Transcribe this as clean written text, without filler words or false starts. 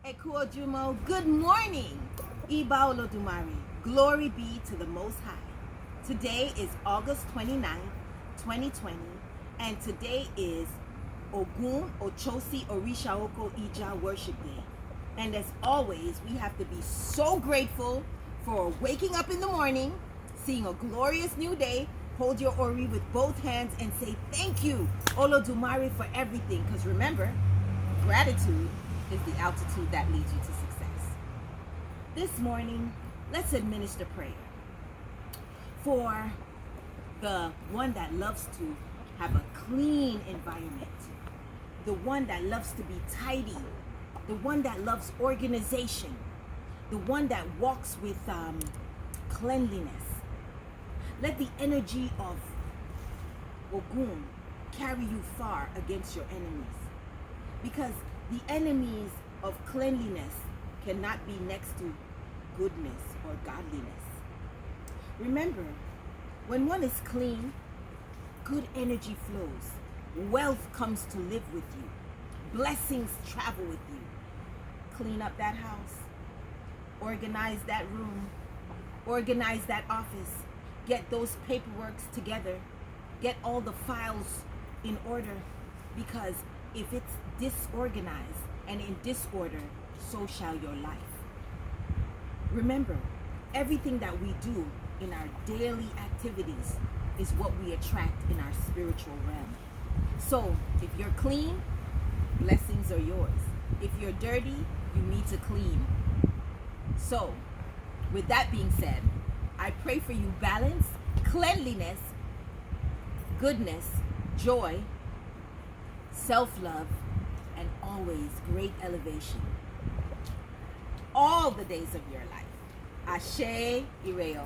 Ojumo, good morning. Iba Olodumare, glory be to the Most High. Today is August 29th, 2020, and today is Ogun Ochosi Orisha Oko Ija Worship Day. And as always, we have to be so grateful for waking up in the morning, seeing a glorious new day. Hold your Ori with both hands and say thank you, Olodumare, for everything. Because remember, gratitude is the altitude that leads you to success. This morning, let's administer prayer for the one that loves to have a clean environment, the one that loves to be tidy, the one that loves organization, the one that walks with cleanliness. Let the energy of Ogun carry you far against your enemies, because the enemies of cleanliness cannot be next to goodness or godliness. Remember, when one is clean, good energy flows. Wealth comes to live with you. Blessings travel with you. Clean up that house. Organize that room. Organize that office. Get those paperworks together. Get all the files in order, because if it's disorganized and in disorder, so shall your life. Remember, everything that we do in our daily activities is what we attract in our spiritual realm. So if you're clean, blessings are yours. If you're dirty, you need to clean. So with that being said, I pray for you balance, cleanliness, goodness, joy, self-love, and always great elevation all the days of your life. Ase Ireo.